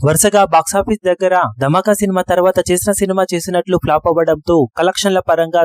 వరుసగా బాక్సాఫీస్ దగ్గర ధమాకా సినిమా తర్వాత చేసిన సినిమా చేసినట్లు ఫ్లాప్ అవ్వడంతో కలెక్షన్ల పరంగా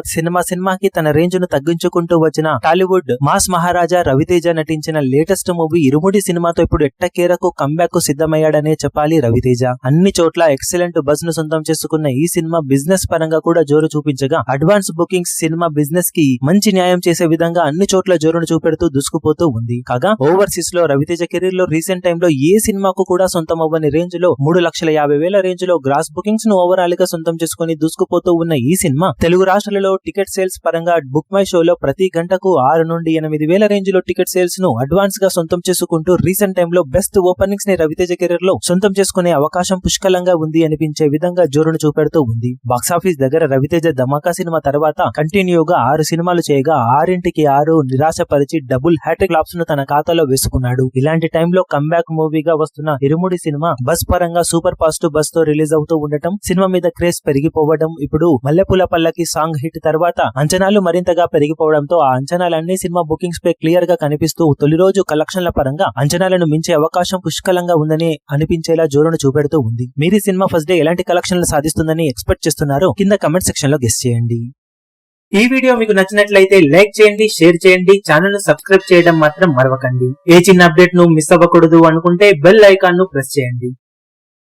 సినిమాకి తన రేంజ్ ను తగ్గించుకుంటూ వచ్చిన టాలీవుడ్ మాస్ మహారాజా రవితేజ నటించిన లేటెస్ట్ మూవీ ఇరుముడి సినిమాతో ఇప్పుడు ఎట్టకేరకు కంబ్యాక్ కు సిద్ధమయ్యాడనే చెప్పాలి. రవితేజ అన్ని చోట్ల ఎక్సలెంట్ బజ్ ను సొంతం చేసుకున్న ఈ సినిమా బిజినెస్ పరంగా కూడా జోరు చూపించగా అడ్వాన్స్ బుకింగ్స్ సినిమా బిజినెస్ కి మంచి న్యాయం చేసే విధంగా అన్ని చోట్ల జోరును చూపెడుతూ దూసుకుపోతూ ఉంది. కాగా ఓవర్సీస్ లో రవితేజ కెరీర్ లో రీసెంట్ టైమ్ లో ఏ సినిమాకు కూడా సొంతం అవ్వని రేంజ్ లో 3,50,000 రేంజ్ లో గ్రాస్ బుకింగ్స్ ను ఓవరాల్ గా సొంతం చేసుకుని దూసుకుపోతూ ఉన్న ఈ సినిమా తెలుగు రాష్ట్రాలలో టికెట్ సేల్స్ పరంగా బుక్ మై షోలో ప్రతి గంటకు 6 నుండి 8,000 రేంజ్ లో టికెట్ సేల్స్ ను అడ్వాన్స్ గా సొంతం చేసుకుంటూ రీసెంట్ టైమ్ లో బెస్ట్ ఓపెనింగ్స్ ని రవితేజ కెరీర్ లో సొంతం చేసుకునే అవకాశం పుష్కలంగా ఉంది అనిపించే విధంగా జోరును చూపెడుతూ ఉంది. బాక్సాఫీస్ దగ్గర రవితేజ ధమాకా సినిమా తర్వాత కంటిన్యూగా 6 సినిమాలు చేయగా 6ంటికి 6 నిరాశపరిచి డబుల్ హ్యాట్రిక్ ఫ్లాప్స్ ను తన ఖాతాలో వేసుకున్నాడు. ఇలాంటి టైంలో కంబ్యాక్ మూవీగా వస్తున్న ఇరుముడి సినిమా బస్ పరంగా సూపర్ పాజిటివ్ బస్ తో రిలీజ్ అవుతూ ఉండటం, సినిమా మీద క్రేజ్ పెరిగిపోవడం, ఇప్పుడు మల్లెపూల పల్లకి సాంగ్ హిట్ తర్వాత అంచనాలు మరింతగా పెరిగిపోవడంతో ఆ అంచనాలన్నీ సినిమా బుకింగ్స్ పై క్లియర్ గా కనిపిస్తూ తొలి రోజు కలెక్షన్ల పరంగా అంచనాలను మించే అవకాశం పుష్కలంగా ఉందని అనిపించేలా జోరును చూపెడుతూ ఉంది. మీరు సినిమా ఫస్ట్ డే ఎలాంటి కలెక్షన్లు సాధిస్తుందని ఎక్స్పెక్ట్ చేస్తున్నారో కింద కమెంట్ సెక్షన్ లో గెస్ చేయండి. ఈ వీడియో మీకు నచ్చినట్లయితే లైక్ చేయండి, షేర్ చేయండి, ఛానల్ ను సబ్స్క్రైబ్ చేయడం మాత్రం మరవకండి. ఏ చిన్న అప్డేట్ ను మిస్ అవ్వకూడదు అనుకుంటే బెల్ ఐకాన్ ను ప్రెస్ చేయండి.